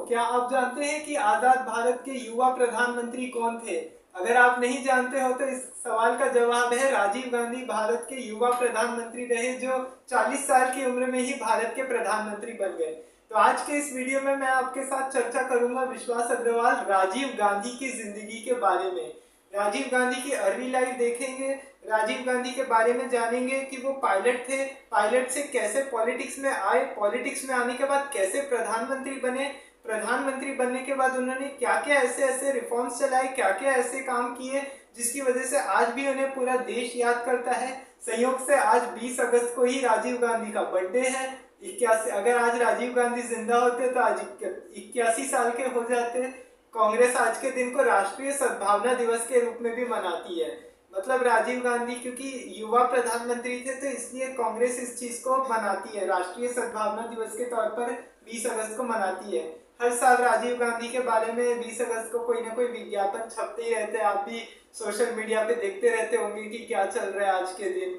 क्या आप जानते हैं कि आजाद भारत के युवा प्रधानमंत्री कौन थे? अगर आप नहीं जानते हो तो इस सवाल का जवाब है राजीव गांधी भारत के युवा प्रधानमंत्री रहे, जो 40 साल की उम्र में ही भारत के प्रधानमंत्री बन गए। तो आज के इस वीडियो में मैं आपके साथ चर्चा करूंगा विश्वास अग्रवाल राजीव गांधी की जिंदगी के बारे में। राजीव गांधी की अर्ली लाइफ देखेंगे, राजीव गांधी के बारे में जानेंगे कि वो पायलट थे, पायलट से कैसे पॉलिटिक्स में आए, पॉलिटिक्स में आने के बाद कैसे प्रधानमंत्री बने, प्रधानमंत्री बनने के बाद उन्होंने क्या क्या ऐसे ऐसे रिफॉर्म्स चलाए, क्या क्या ऐसे काम किए जिसकी वजह से आज भी उन्हें पूरा देश याद करता है। संयोग से आज 20 अगस्त को ही राजीव गांधी का बर्थडे है। 81, अगर आज राजीव गांधी जिंदा होते तो आज 81 साल के हो जाते। कांग्रेस आज के दिन को राष्ट्रीय सद्भावना दिवस के रूप में भी मनाती है। मतलब राजीव गांधी क्योंकि युवा प्रधानमंत्री थे तो इसलिए कांग्रेस इस चीज को मनाती है, राष्ट्रीय सद्भावना दिवस के तौर पर 20 अगस्त को मनाती है। हर साल राजीव गांधी के बारे में 20 अगस्त को कोई ना कोई विज्ञापन छपते ही रहते हैं। आप भी सोशल मीडिया पे देखते रहते होंगे कि क्या चल रहा है आज के दिन,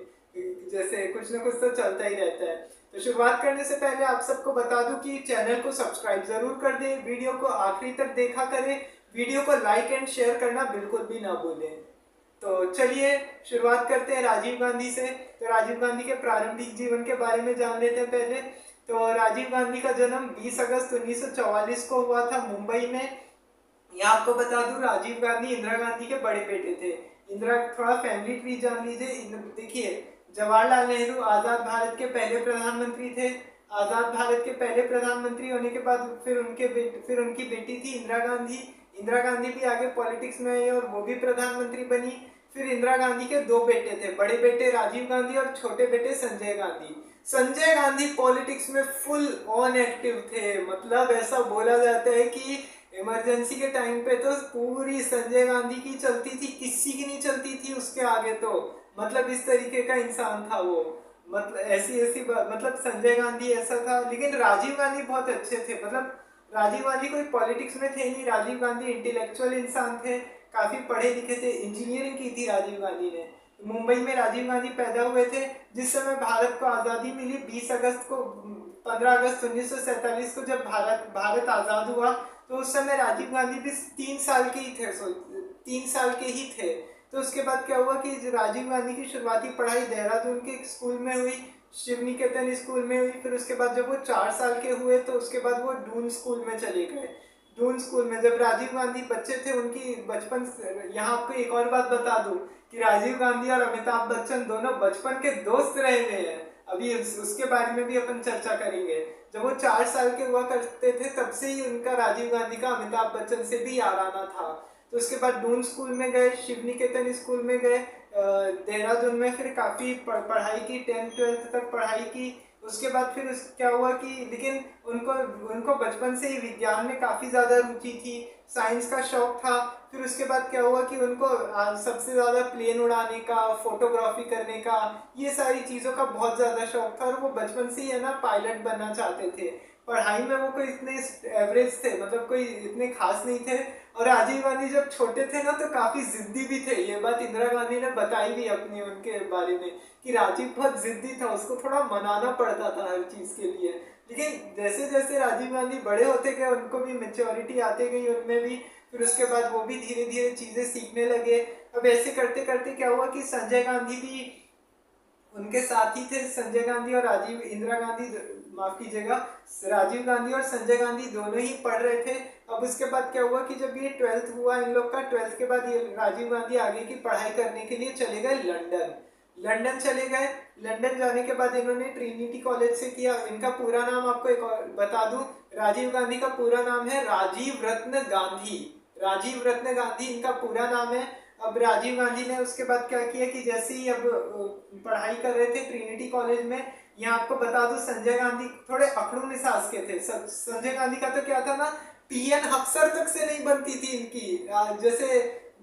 जैसे कुछ ना कुछ तो चलता ही रहता है। तो शुरुआत करने से पहले आप सबको बता दूं कि चैनल को सब्सक्राइब जरूर कर दें, वीडियो को आखिरी तक देखा करें, वीडियो को लाइक एंड शेयर करना बिल्कुल भी ना भूलें। तो चलिए शुरुआत करते हैं राजीव गांधी से। तो राजीव गांधी के प्रारंभिक जीवन के बारे में जान लेते हैं पहले। तो राजीव गांधी का जन्म 20 अगस्त 1944 को हुआ था मुंबई में। यहाँ आपको बता दूं राजीव गांधी इंदिरा गांधी के बड़े बेटे थे। इंदिरा, थोड़ा फैमिली ट्री जान लीजिए। देखिए, जवाहरलाल नेहरू आजाद भारत के पहले प्रधानमंत्री थे। आजाद भारत के पहले प्रधानमंत्री होने के बाद फिर उनकी बेटी थी इंदिरा गांधी। इंदिरा गांधी भी आगे पॉलिटिक्स में आई और वो भी प्रधानमंत्री बनी। फिर इंदिरा गांधी के दो बेटे थे, बड़े बेटे राजीव गांधी और छोटे बेटे संजय गांधी। संजय गांधी पॉलिटिक्स में फुल ऑन एक्टिव थे। मतलब ऐसा बोला जाता है कि इमरजेंसी के टाइम पे तो पूरी संजय गांधी की चलती थी, किसी की नहीं चलती थी उसके आगे। तो मतलब इस तरीके का इंसान था वो। मतलब ऐसी मतलब संजय गांधी ऐसा था। लेकिन राजीव गांधी बहुत अच्छे थे। मतलब राजीव गांधी कोई पॉलिटिक्स में थे नहीं, राजीव गांधी इंटेलेक्चुअल इंसान थे, काफी पढ़े लिखे थे। इंजीनियरिंग की थी राजीव गांधी ने। मुंबई में राजीव गांधी पैदा हुए थे। जिस समय भारत को आज़ादी मिली 20 अगस्त को, 15 अगस्त 1947 को जब भारत आज़ाद हुआ, तो उस समय राजीव गांधी भी 3 साल के ही थे। 3 साल के ही थे। तो उसके बाद क्या हुआ कि राजीव गांधी की शुरुआती पढ़ाई देहरादून के स्कूल में हुई, शिव निकेतन स्कूल में हुई। फिर उसके बाद जब वो 4 साल के हुए तो उसके बाद वो डून स्कूल में चले गए। डून स्कूल में जब राजीव गांधी बच्चे थे, उनकी बचपन, यहाँ आपको एक और बात बता दूं कि राजीव गांधी और अमिताभ बच्चन दोनों बचपन के दोस्त रहे हुए हैं। अभी उसके बारे में भी अपन चर्चा करेंगे। जब वो 4 साल के हुआ करते थे तब से ही उनका, राजीव गांधी का अमिताभ बच्चन से भी याराना था। तो उसके बाद डून स्कूल में गए, शिव निकेतन स्कूल में गए, देहरादून में फिर काफ़ी पढ़ाई की, 10th-12th तक पढ़ाई की। उसके बाद फिर क्या हुआ कि लेकिन उनको बचपन से ही विज्ञान में काफ़ी ज़्यादा रुचि थी, साइंस का शौक था। फिर उसके बाद क्या हुआ कि उनको सबसे ज़्यादा प्लेन उड़ाने का, फोटोग्राफी करने का, ये सारी चीज़ों का बहुत ज़्यादा शौक था। और वो बचपन से ही है ना पायलट बनना चाहते थे। पढ़ाई में वो कोई इतने एवरेज थे, मतलब कोई इतने खास नहीं थे। और राजीव गांधी जब छोटे थे ना तो काफी जिद्दी भी थे। ये बात इंदिरा गांधी ने बताई भी अपनी उनके बारे में कि राजीव बहुत जिद्दी था, उसको थोड़ा मनाना पड़ता था हर चीज के लिए। लेकिन जैसे जैसे राजीव गांधी बड़े होते गए, उनको भी मेच्योरिटी आते गई उनमें भी। फिर उसके बाद वो भी धीरे धीरे चीजें सीखने लगे। अब ऐसे करते करते क्या हुआ कि संजय गांधी भी उनके साथ ही थे। संजय गांधी और इंदिरा गांधी, माफ कीजिएगा, राजीव गांधी और संजय गांधी दोनों ही पढ़ रहे थे। अब उसके बाद क्या हुआ कि जब ये 12th हुआ इन लोग का, 12th के बाद ये राजीव गांधी आगे की पढ़ाई करने के लिए चले गए लंदन चले गए। लंदन जाने के बाद इन्होंने ट्रिनिटी कॉलेज से किया। इनका पूरा नाम आपको एक और बता दूं, राजीव गांधी का पूरा नाम है राजीव रत्न गांधी। राजीव रत्न गांधी इनका पूरा नाम है। अब राजीव गांधी ने उसके बाद क्या किया कि जैसे ही अब पढ़ाई कर रहे थे ट्रिनिटी कॉलेज में, यहाँ आपको बता दूं संजय गांधी थोड़े अखड़ू मिजाज के थे। संजय गांधी का तो क्या था ना, पीएन हक्सर तक से नहीं बनती थी इनकी। जैसे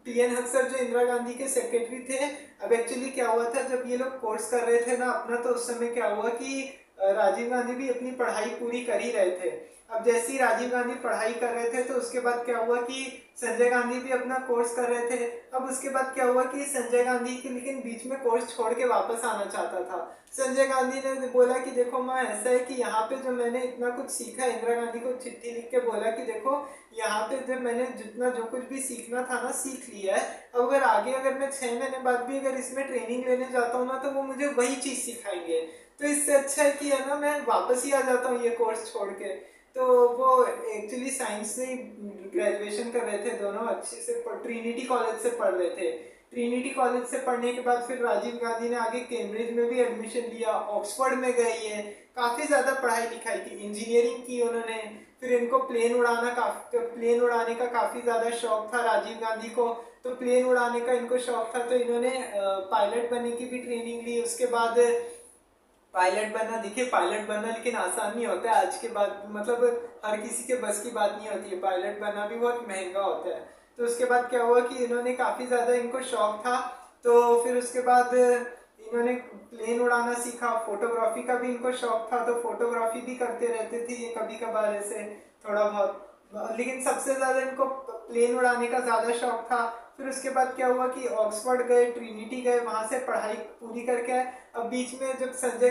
पीएन हक्सर जो इंदिरा गांधी के सेक्रेटरी थे। अब एक्चुअली क्या हुआ था, जब ये लोग कोर्स कर रहे थे ना अपना, तो उस समय क्या हुआ कि राजीव गांधी भी अपनी पढ़ाई पूरी कर ही रहे थे। अब जैसे ही राजीव गांधी पढ़ाई कर रहे थे तो उसके बाद क्या हुआ कि संजय गांधी भी अपना कोर्स कर रहे थे। अब उसके बाद क्या हुआ कि संजय गांधी की लेकिन बीच में कोर्स छोड़ के वापस आना चाहता था। संजय गांधी ने बोला कि देखो माँ, ऐसा है कि यहाँ पे जो मैंने इतना कुछ सीखा, इंदिरा गांधी को चिट्ठी लिख के बोला कि देखो यहाँ पे जब मैंने जितना जो कुछ भी सीखना था ना सीख लिया है। अब अगर आगे अगर मैं 6 महीने बाद भी अगर इसमें ट्रेनिंग लेने जाता हूँ ना तो वो मुझे वही चीज़ सिखाएंगे। तो इससे अच्छा है कि है ना मैं वापस ही आ जाता हूँ ये कोर्स छोड़ के। तो वो एक्चुअली साइंस से ग्रेजुएशन कर रहे थे दोनों, अच्छे से ट्रिनिटी कॉलेज से पढ़ रहे थे। ट्रिनिटी कॉलेज से पढ़ने के बाद फिर राजीव गांधी ने आगे कैम्ब्रिज में भी एडमिशन लिया, ऑक्सफोर्ड में गए, ये काफ़ी ज़्यादा पढ़ाई लिखाई की, इंजीनियरिंग की उन्होंने। फिर इनको प्लेन उड़ाने का काफ़ी ज़्यादा शौक था राजीव गांधी को। तो प्लेन उड़ाने का इनको शौक था तो इन्होंने पायलट बनने की भी ट्रेनिंग ली। उसके बाद पायलट बनना, देखिए पायलट बनना लेकिन आसान नहीं होता है आज के बाद, मतलब हर किसी के बस की बात नहीं होती है, पायलट बनना भी बहुत महंगा होता है। तो उसके बाद क्या हुआ कि इन्होंने काफ़ी ज़्यादा इनको शौक था। तो फिर उसके बाद इन्होंने प्लेन उड़ाना सीखा, फोटोग्राफी का भी इनको शौक था तो फोटोग्राफी भी करते रहते थे ये कभी कभार ऐसे थोड़ा बहुत, लेकिन सबसे ज़्यादा इनको प्लेन उड़ाने का ज़्यादा शौक था। फिर उसके बाद क्या हुआ कि ऑक्सफोर्ड गए, ट्रिनिटी गए, वहाँ से पढ़ाई पूरी करके आए। अब बीच में जब संजय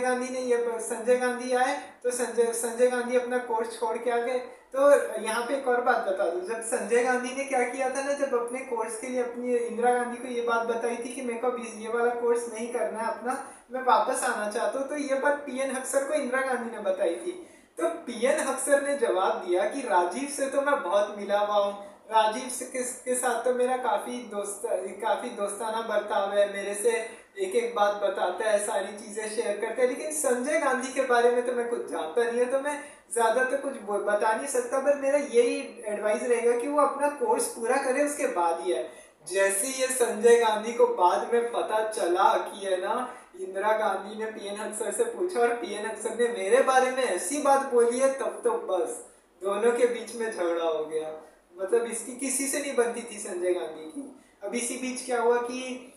गांधी आए तो संजय गांधी अपना कोर्स छोड़ के आ गए। तो यहाँ पे एक और बात बता दूं, जब संजय गांधी ने क्या किया था ना, जब अपने कोर्स के लिए अपनी इंदिरा गांधी को ये बात बताई थी कि मेरे को ये वाला कोर्स नहीं करना है अपना, मैं वापस आना चाहता हूँ, तो ये बात पीएन हक्सर को इंदिरा गांधी ने बताई थी। तो पीएन हक्सर ने जवाब दिया कि राजीव से तो मैं बहुत मिला हुआ हूँ, राजीव से के साथ तो मेरा काफी दोस्ताना बर्ताव है, मेरे से एक एक बात बताता है, सारी चीजें शेयर करते हैं, लेकिन संजय गांधी के बारे में तो मैं कुछ जानता नहीं है, तो मैं ज्यादा तो कुछ बता नहीं सकता। पर मेरा यही एडवाइस रहेगा कि वो अपना कोर्स पूरा करे उसके बाद ही है। जैसे ये संजय गांधी को बाद में पता चला कि है ना इंदिरा गांधी ने पीएन हक्सर से पूछा और पीएन हक्सर ने मेरे बारे में ऐसी बात बोली है, तब तो बस दोनों के बीच में झगड़ा हो गया। मतलब इसकी किसी से नहीं बनती थी संजय गांधी की। अब इसी बीच क्या हुआ कि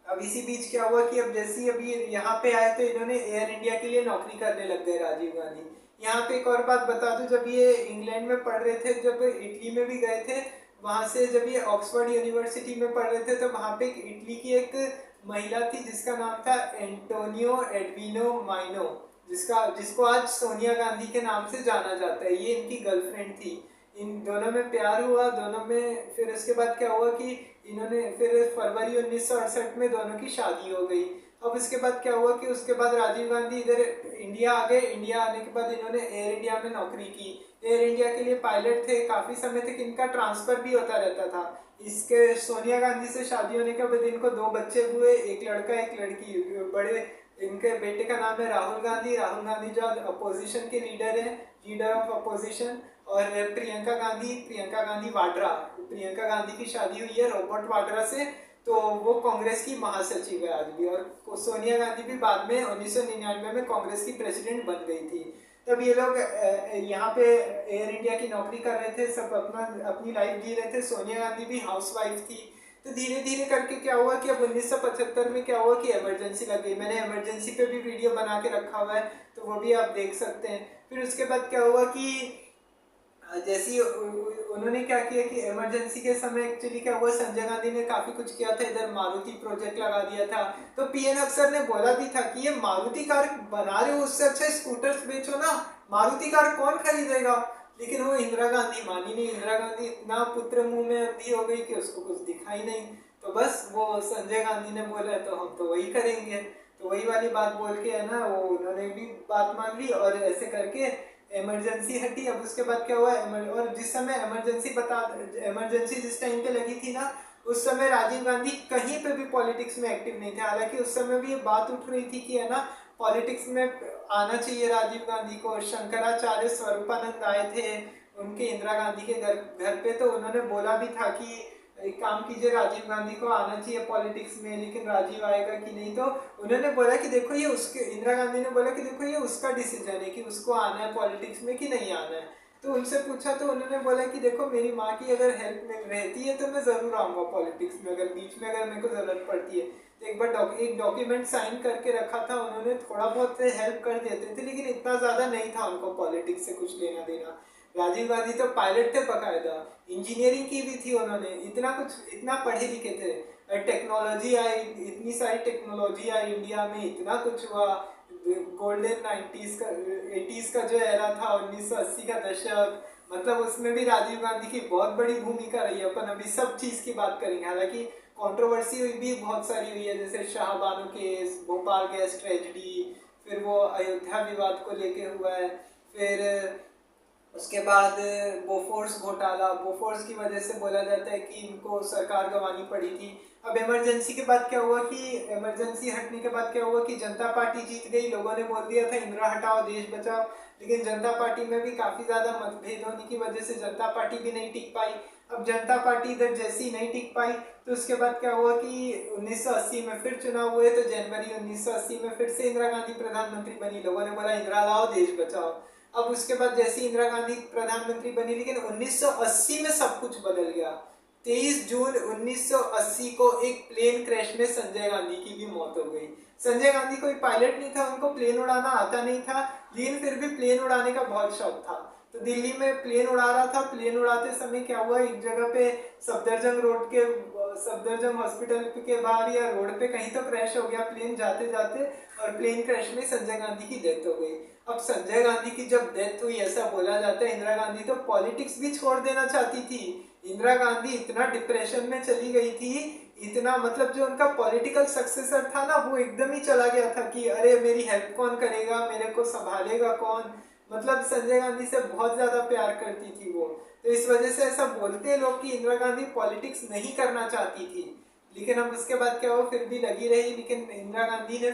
अब जैसे अभी यहाँ पे आए तो इन्होंने एयर इंडिया के लिए नौकरी करने लग गए राजीव गांधी। यहाँ पे एक और बात बता दूं, जब ये इंग्लैंड में पढ़ रहे थे, जब इटली में भी गए थे, वहाँ से जब ये ऑक्सफोर्ड यूनिवर्सिटी में पढ़ रहे थे तो वहाँ पे इटली की एक महिला थी जिसका नाम था एंटोनियो एडविनो माइनो, जिसको आज सोनिया गांधी के नाम से जाना जाता है। ये इनकी गर्लफ्रेंड थी। इन दोनों में प्यार हुआ, दोनों में फिर उसके बाद क्या हुआ कि इन्होंने फिर फरवरी 1968 में दोनों की शादी हो गई। अब उसके बाद क्या हुआ कि उसके बाद राजीव गांधी इधर इंडिया आ गए। इंडिया आने के बाद इन्होंने एयर इंडिया में नौकरी की, एयर इंडिया के लिए पायलट थे। काफी समय तक इनका ट्रांसफर भी होता रहता था। इसके सोनिया गांधी से शादी होने के बाद इनको 2 बच्चे हुए, एक लड़का एक लड़की। बड़े इनके बेटे का नाम है राहुल गांधी जो अपोजिशन के लीडर है, लीडर ऑफ अपोजिशन। और प्रियंका गांधी वाड्रा, प्रियंका गांधी की शादी हुई है रॉबर्ट वाड्रा से, तो वो कांग्रेस की महासचिव है आज भी। और सोनिया गांधी भी बाद में 1999 में कांग्रेस की प्रेसिडेंट बन गई थी। तब ये लोग यहाँ पे एयर इंडिया की नौकरी कर रहे थे, सब अपनी लाइफ जी रहे थे। सोनिया गांधी भी हाउसवाइफ थी। तो धीरे धीरे करके क्या हुआ कि अब 1975 में क्या हुआ कि इमरजेंसी लग गई। मैंने इमरजेंसी पे भी वीडियो बना के रखा हुआ है, तो वो भी आप देख सकते हैं। फिर उसके बाद क्या हुआ कि जैसे उन्होंने क्या किया कि इमरजेंसी के समय एक्चुअली क्या हुआ, संजय गांधी ने काफी कुछ किया था, इधर मारुति प्रोजेक्ट लगा दिया था। तो पीएन अफसर ने बोला भी था कि ये मारुति कार बना रहे हो, उससे अच्छा स्कूटर्स बेचो ना, मारुति कार कौन खरीदेगा। लेकिन वो इंदिरा गांधी मानी नहीं। इंदिरा गांधी इतना पुत्र मुंह में अंधी हो गई कि उसको कुछ दिखाई नहीं। तो बस वो संजय गांधी ने बोला तो हम तो वही करेंगे। तो वही वाली बात बोल के है ना, वो उन्होंने भी बात मान ली और ऐसे करके इमरजेंसी हटी। अब उसके बाद क्या हुआ, और जिस समय इमरजेंसी जिस टाइम पे लगी थी ना, उस समय राजीव गांधी कहीं पे भी पॉलिटिक्स में एक्टिव नहीं थे। हालांकि उस समय भी ये बात उठ रही थी कि है ना पॉलिटिक्स में आना चाहिए राजीव गांधी को। शंकराचार्य स्वरूपानंद आए थे उनके इंदिरा गांधी के घर पे, तो उन्होंने बोला भी था कि एक काम कीजिए, राजीव गांधी को आना चाहिए पॉलिटिक्स में। लेकिन राजीव आएगा कि नहीं, तो उन्होंने बोला कि देखो ये उसके, इंदिरा गांधी ने बोला कि देखो ये उसका डिसीजन है कि उसको आना है पॉलिटिक्स में कि नहीं आना है। तो उनसे पूछा तो उन्होंने बोला कि देखो मेरी माँ की अगर हेल्प रहती है तो मैं ज़रूर आऊँगा पॉलिटिक्स में, अगर बीच में अगर मेरे को ज़रूरत पड़ती है। तो एक बार एक डॉक्यूमेंट साइन करके रखा था उन्होंने, थोड़ा बहुत हेल्प कर देते थे, लेकिन इतना ज़्यादा नहीं था उनको पॉलिटिक्स से कुछ लेना देना। राजीव गांधी तो पायलट थे बकायदा, इंजीनियरिंग की भी थी उन्होंने, इतना कुछ, इतना पढ़े लिखे थे। टेक्नोलॉजी आई, इतनी सारी टेक्नोलॉजी आई इंडिया में, इतना कुछ हुआ। गोल्डन 90s का 80s का जो एरा था, 1980 का दशक, मतलब उसमें भी राजीव गांधी की बहुत बड़ी भूमिका रही है। अपन अभी सब चीज़ की बात करेंगे, हालांकि कंट्रोवर्सी भी बहुत सारी हुई है, जैसे Shah Bano case, Bhopal gas tragedy, फिर वो अयोध्या विवाद को लेके हुआ है, फिर उसके बाद बोफोर्स घोटाला, बोफोर्स की वजह से बोला जाता है कि इनको सरकार गंवानी पड़ी थी। अब इमरजेंसी के बाद क्या हुआ कि इमरजेंसी हटने के बाद क्या हुआ कि जनता पार्टी जीत गई, लोगों ने बोल दिया था इंदिरा हटाओ देश बचाओ, लेकिन जनता पार्टी में भी काफ़ी ज़्यादा मतभेद होने की वजह से जनता पार्टी भी नहीं टिक पाई। अब जनता पार्टी इधर जैसी नहीं टिक पाई तो उसके बाद क्या हुआ कि 1980 में फिर चुनाव हुए, तो जनवरी 1980 में फिर से इंदिरा गांधी प्रधानमंत्री बनी, लोगों ने बोला इंदिरा लाओ देश बचाओ। अब उसके बाद जैसे इंदिरा गांधी प्रधानमंत्री बनी, लेकिन 1980 में सब कुछ बदल गया। 23 जून 1980 को एक प्लेन क्रैश में संजय गांधी की भी मौत हो गई। संजय गांधी कोई पायलट नहीं था, उनको प्लेन उड़ाना आता नहीं था, लेकिन फिर भी प्लेन उड़ाने का बहुत शौक था। तो दिल्ली में प्लेन उड़ा रहा था, प्लेन उड़ाते समय क्या हुआ, एक जगह पे सफदरजंग रोड के, सफदरजंग हॉस्पिटल के बाहर या रोड पे कहीं तो क्रैश हो गया प्लेन जाते जाते, और प्लेन क्रैश में संजय गांधी की डेथ हो गई। अब संजय गांधी की जब डेथ हुई, ऐसा बोला जाता है इंदिरा गांधी तो पॉलिटिक्स भी छोड़ देना चाहती थी। इंदिरा गांधी इतना डिप्रेशन में चली गई थी, इतना, मतलब जो उनका पॉलिटिकल सक्सेसर था ना, वो एकदम ही चला गया था कि अरे मेरी हेल्प कौन करेगा, मेरे को संभालेगा कौन, मतलब संजय गांधी से बहुत ज्यादा प्यार करती थी वो। तो इस वजह से ऐसा बोलते हैं लोग कि इंदिरा गांधी पॉलिटिक्स नहीं करना चाहती थी, लेकिन अब उसके बाद क्या हुआ, फिर भी लगी रही। लेकिन इंदिरा गांधी ने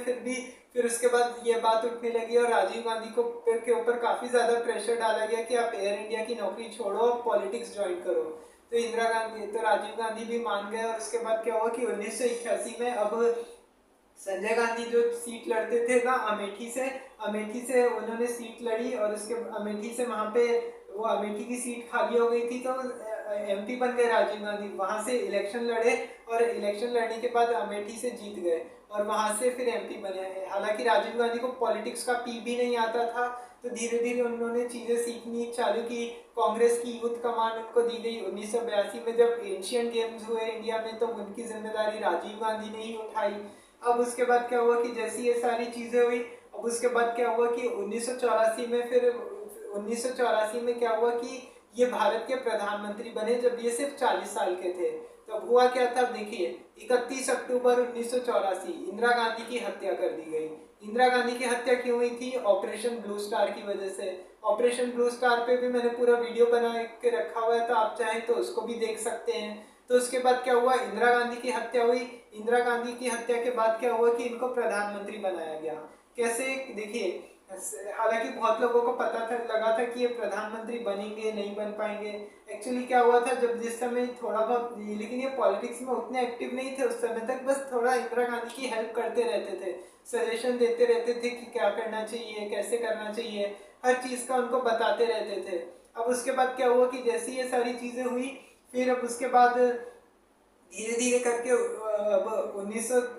फिर उसके बाद ये बात उठने लगी और राजीव गांधी को के ऊपर काफी ज्यादा प्रेशर डाला गया कि आप एयर इंडिया की नौकरी छोड़ो और पॉलिटिक्स ज्वाइन करो। तो राजीव गांधी भी मान गए, और उसके बाद क्या हुआ कि 1981 में अब संजय गांधी जो सीट लड़ते थे ना अमेठी से उन्होंने सीट लड़ी, और उसके अमेठी से वहां पे वो अमेठी की सीट खाली हो गई थी, तो एमपी बन गए राजीव गांधी, वहां से इलेक्शन लड़े, और इलेक्शन लड़ने के बाद अमेठी से जीत गए, और वहां से फिर एमपी बने। हालांकि राजीव गांधी को पॉलिटिक्स का पी भी नहीं आता था, तो धीरे धीरे उन्होंने चीजें सीखनी चालू की। कांग्रेस की यूथ कमान उनको दी गई। 1982 में जब एशियन गेम्स हुए इंडिया में, तो उनकी जिम्मेदारी राजीव गांधी ने ही उठाई। अब उसके बाद क्या हुआ कि जैसी ये सारी चीजें हुई, अब उसके बाद क्या हुआ कि 1984 में क्या हुआ कि ये भारत के प्रधानमंत्री बने, जब ये सिर्फ 40 साल के थे। तो हुआ क्या था, देखिए 31 अक्टूबर 1984 इंदिरा गांधी की हत्या कर दी गई। इंदिरा गांधी की हत्या क्यों हुई थी? ऑपरेशन ब्लू स्टार की वजह से। ऑपरेशन ब्लू स्टार पे भी मैंने पूरा वीडियो बना के रखा हुआ है, तो आप चाहें तो उसको भी देख सकते हैं। तो उसके बाद क्या हुआ, इंदिरा गांधी की हत्या हुई। इंदिरा गांधी की हत्या के बाद क्या हुआ कि इनको प्रधानमंत्री बनाया गया। कैसे, देखिए, हालांकि बहुत लोगों को पता था, लगा था कि ये प्रधानमंत्री बनेंगे, नहीं बन पाएंगे। एक्चुअली क्या हुआ था, जब जिस समय थोड़ा बहुत, लेकिन ये पॉलिटिक्स में उतने एक्टिव नहीं थे उस समय तक, बस थोड़ा इंदिरा गांधी की हेल्प करते रहते थे, सजेशन देते रहते थे कि क्या करना चाहिए, कैसे करना चाहिए, हर चीज़ का उनको बताते रहते थे। अब उसके बाद क्या हुआ कि जैसे ये सारी चीज़ें हुई, फिर अब उसके बाद धीरे धीरे करके अब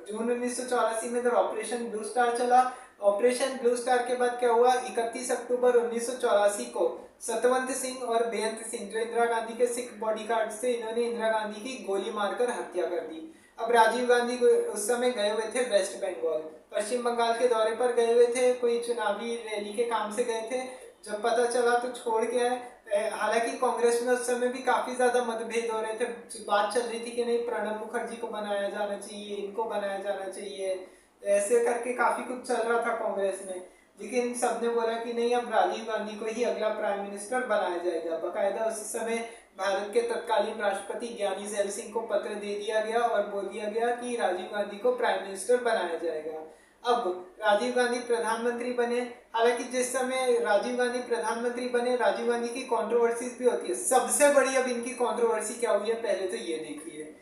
जून 1984 में जब ऑपरेशन ब्लू स्टार चला, ऑपरेशन ब्लू स्टार के बाद क्या हुआ, 31 अक्टूबर 1984 को सतवंत सिंह और बेअंत सिंह, जो इंदिरा गांधी के सिख बॉडीगार्ड से, इन्होंने इंदिरा गांधी की गोली मारकर हत्या कर दी। अब राजीव गांधी उस समय गए हुए थे वेस्ट बंगाल, पश्चिम बंगाल के दौरे पर गए हुए थे, कोई चुनावी रैली के काम से गए थे। जब पता चला तो छोड़ के आए। हालांकि कांग्रेस में उस समय भी काफी ज्यादा मतभेद हो रहे थे, बात चल रही थी कि नहीं प्रणब मुखर्जी को बनाया जाना चाहिए, इनको बनाया जाना चाहिए, ऐसे करके काफी कुछ चल रहा था कांग्रेस में। लेकिन सबने बोला कि नहीं, अब राजीव गांधी को ही अगला प्राइम मिनिस्टर बनाया जाएगा। बाकायदा उस समय भारत के तत्कालीन राष्ट्रपति ज्ञानी जैल सिंह को पत्र दे दिया गया और बोल दिया गया कि राजीव गांधी को प्राइम मिनिस्टर बनाया जाएगा। अब राजीव गांधी प्रधानमंत्री बने। हालांकि जिस समय राजीव गांधी प्रधानमंत्री बने, राजीव गांधी की कंट्रोवर्सीज भी होती है। सबसे बड़ी अब इनकी कंट्रोवर्सी क्या हुई है, पहले तो ये देखिए,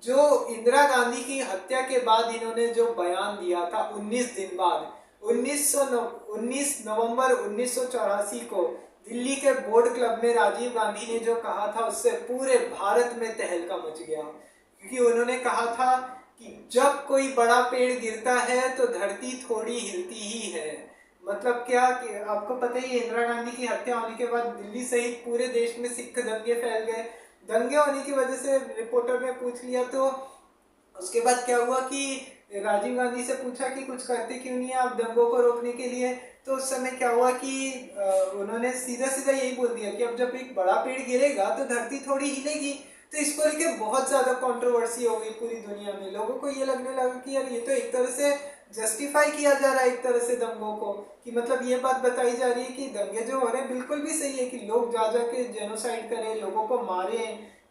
जो इंदिरा गांधी की हत्या के बाद इन्होंने जो बयान दिया था 19 दिन बाद, 19 नवंबर 1984 को दिल्ली के बोर्ड क्लब में राजीव गांधी ने जो कहा था, उससे पूरे भारत में तहलका मच गया। क्योंकि उन्होंने कहा था कि जब कोई बड़ा पेड़ गिरता है तो धरती थोड़ी हिलती ही है। मतलब क्या कि आपको पता ही है, इंदिरा गांधी की हत्या होने के बाद दिल्ली सहित पूरे देश में सिख दंगे फैल गए। दंगे होने की वजह से रिपोर्टर ने पूछ लिया, तो उसके बाद क्या हुआ कि राजीव गांधी से पूछा कि कुछ करते क्यों नहीं है आप दंगों को रोकने के लिए। तो उस समय क्या हुआ कि उन्होंने सीधा सीधा यही बोल दिया कि अब जब एक बड़ा पेड़ गिरेगा तो धरती थोड़ी हिलेगी। तो इसको लेके बहुत ज्यादा कंट्रोवर्सी हो गई पूरी दुनिया में। लोगों को ये लगने लगा कि यार ये तो एक तरह से जस्टिफाई किया जा रहा है एक तरह से दंगों को, कि मतलब ये बात बताई जा रही है कि दंगे जो हो रहे हैं बिल्कुल भी सही है, कि लोग जा जा के जेनोसाइड करें, लोगों को मारे,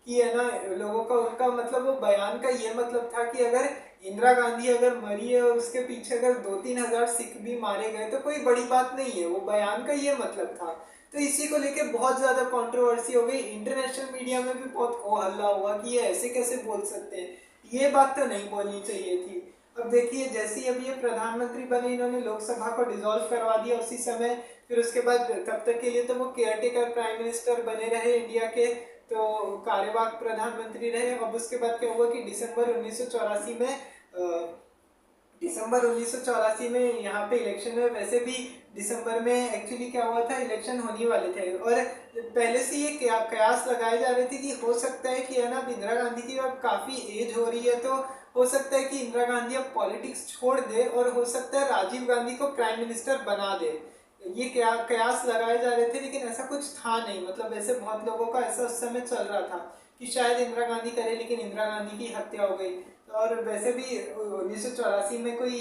कि है ना लोगों का उनका मतलब वो बयान का ये मतलब था कि अगर इंदिरा गांधी अगर मरी है और उसके पीछे अगर 2-3 हजार सिख भी मारे गए तो कोई बड़ी बात नहीं है, वो बयान का ये मतलब था। तो इसी को लेके बहुत ज्यादा कंट्रोवर्सी हो गई। इंटरनेशनल मीडिया में भी बहुत हो हल्ला हुआ कि ये ऐसे कैसे बोल सकते हैं, ये बात तो नहीं बोलनी चाहिए थी। अब देखिए जैसे ही अब ये प्रधानमंत्री बने, इन्होंने लोकसभा को डिसॉल्व करवा दिया उसी समय। फिर उसके बाद तब तक के लिए तो वो केयरटेकर प्राइम मिनिस्टर बने रहे इंडिया के, तो कार्यवाहक प्रधानमंत्री रहे। अब उसके बाद क्या हुआ कि दिसंबर 1984 में यहाँ पे इलेक्शन में, वैसे भी दिसंबर में एक्चुअली क्या हुआ था, इलेक्शन होने वाले थे और पहले से ये कयास लगाए जा रहे थे कि हो सकता है कि है ना इंदिरा गांधी की अब काफी एज हो रही है, तो हो सकता है कि इंदिरा गांधी अब पॉलिटिक्स छोड़ दे और हो सकता है राजीव गांधी को प्राइम मिनिस्टर बना दे। ये क्या कयास लगाए जा रहे थे, लेकिन ऐसा कुछ था नहीं। मतलब ऐसे बहुत लोगों का ऐसा उस समय चल रहा था कि शायद इंदिरा गांधी करे, लेकिन इंदिरा गांधी की हत्या हो गई। और वैसे भी 1984 में कोई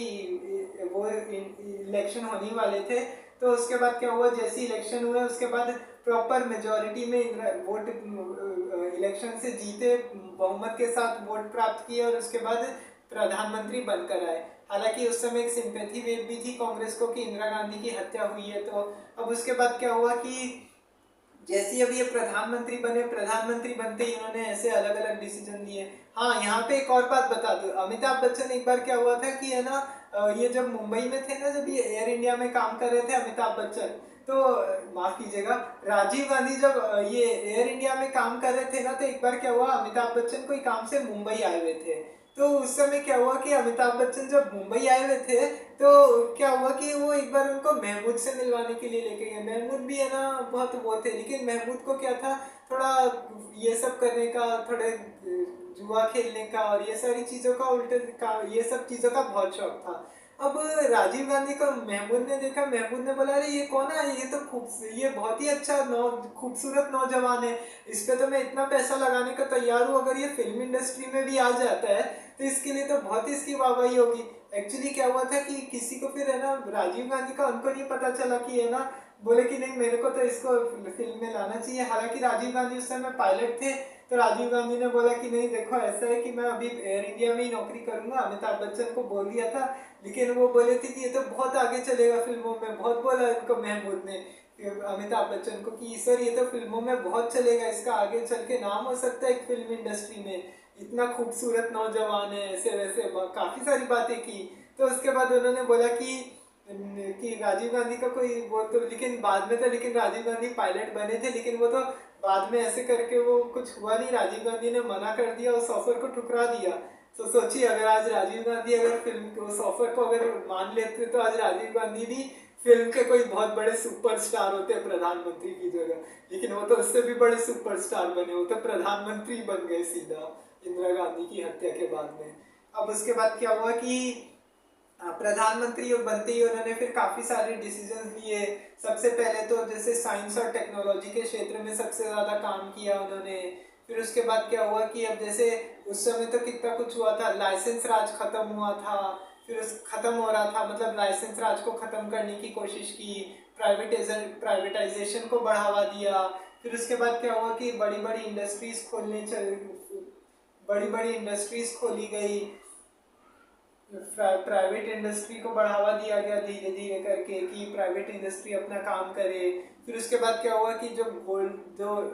वो इलेक्शन होने वाले थे, तो उसके बाद क्या हुआ, जैसे इलेक्शन हुए उसके बाद प्रॉपर मेजोरिटी में वोट इलेक्शन से जीते, बहुमत के साथ वोट प्राप्त किए और उसके बाद प्रधानमंत्री बनकर आए। हालांकि उस समय एक सिंपैथी वेव भी थी कांग्रेस को कि इंदिरा गांधी की हत्या हुई है। तो अब उसके बाद क्या हुआ कि जैसे अभी ये प्रधानमंत्री बने, प्रधानमंत्री बनते ही इन्होंने ऐसे अलग अलग डिसीजन लिए। हाँ, यहाँ पे एक और बात बता दूं, अमिताभ बच्चन एक बार क्या हुआ था कि है ना ये जब मुंबई में थे ना, जब ये एयर इंडिया में काम कर रहे थे अमिताभ बच्चन, तो माफ कीजिएगा, राजीव गांधी जब ये एयर इंडिया में काम कर रहे थे ना, तो एक बार क्या हुआ, अमिताभ बच्चन कोई काम से मुंबई आए हुए थे। तो उस समय क्या हुआ कि अमिताभ बच्चन जब मुंबई आए हुए थे, तो क्या हुआ कि वो एक बार उनको महमूद से मिलवाने के लिए लेके गए। महमूद भी है ना बहुत वो थे, लेकिन महमूद को क्या था, थोड़ा ये सब करने का, थोड़े जुआ खेलने का और ये सारी चीज़ों का उल्टे का, ये सब चीज़ों का बहुत शौक था। अब राजीव गांधी को महमूद ने देखा, महमूद ने बोला अरे ये कौन है, ये तो ये बहुत ही अच्छा खूबसूरत नौजवान है, इस पे तो मैं इतना पैसा लगाने का तैयार हूँ, अगर ये फिल्म इंडस्ट्री में भी आ जाता है तो इसके लिए तो बहुत ही इसकी वाहवाही होगी। एक्चुअली क्या हुआ था कि किसी को फिर है ना राजीव गांधी का उनको नहीं पता चला कि है ना, बोले कि नहीं मेरे को तो इसको फिल्म में लाना चाहिए। हालांकि राजीव गांधी उस समय पायलट थे, तो राजीव गांधी ने बोला कि नहीं देखो ऐसा है कि मैं अभी एयर इंडिया में ही नौकरी करूंगा, अमिताभ बच्चन को बोल दिया था। लेकिन वो बोले थे कि ये तो बहुत आगे चलेगा फिल्मों में, बहुत बोला इनको महमूद ने अमिताभ बच्चन को कि सर ये तो फिल्मों में बहुत चलेगा, इसका आगे चल के नाम हो सकता है एक फिल्म इंडस्ट्री में, इतना खूबसूरत नौजवान है, ऐसे वैसे काफी सारी बातें की। तो उसके बाद उन्होंने बोला कि राजीव गांधी का कोई वो तो, लेकिन बाद में तो, लेकिन राजीव गांधी पायलट बने थे, लेकिन वो तो बाद में ऐसे करके वो कुछ हुआ नहीं, राजीव गांधी ने मना कर दिया, उस ऑफर को ठुकरा दिया। तो सोचिए अगर आज राजीव गांधी अगर फिल्म उस ऑफर को अगर मान लेते तो आज राजीव गांधी भी फिल्म के कोई बहुत बड़े सुपरस्टार होते प्रधानमंत्री की जगह, लेकिन वो तो उससे भी बड़े सुपरस्टार बने, वो तो प्रधानमंत्री बन गए सीधा इंदिरा गांधी की हत्या के बाद में। अब उसके बाद क्या हुआ कि प्रधानमंत्री बनते ही उन्होंने फिर काफी सारे डिसीजन लिए। सबसे पहले तो जैसे साइंस और टेक्नोलॉजी के क्षेत्र में सबसे ज्यादा काम किया उन्होंने। फिर उसके बाद क्या हुआ कि अब जैसे उस समय तो कितना कुछ हुआ था, लाइसेंस राज खत्म हुआ था, फिर उस खत्म हो रहा था, मतलब लाइसेंस राज को खत्म करने की कोशिश की, प्राइवेटाइजेशन को बढ़ावा दिया। फिर उसके बाद क्या हुआ कि बड़ी बड़ी इंडस्ट्रीज खोली गई, प्राइवेट इंडस्ट्री को बढ़ावा दिया गया धीरे धीरे करके कि प्राइवेट इंडस्ट्री अपना काम करे। फिर उसके बाद क्या हुआ कि जो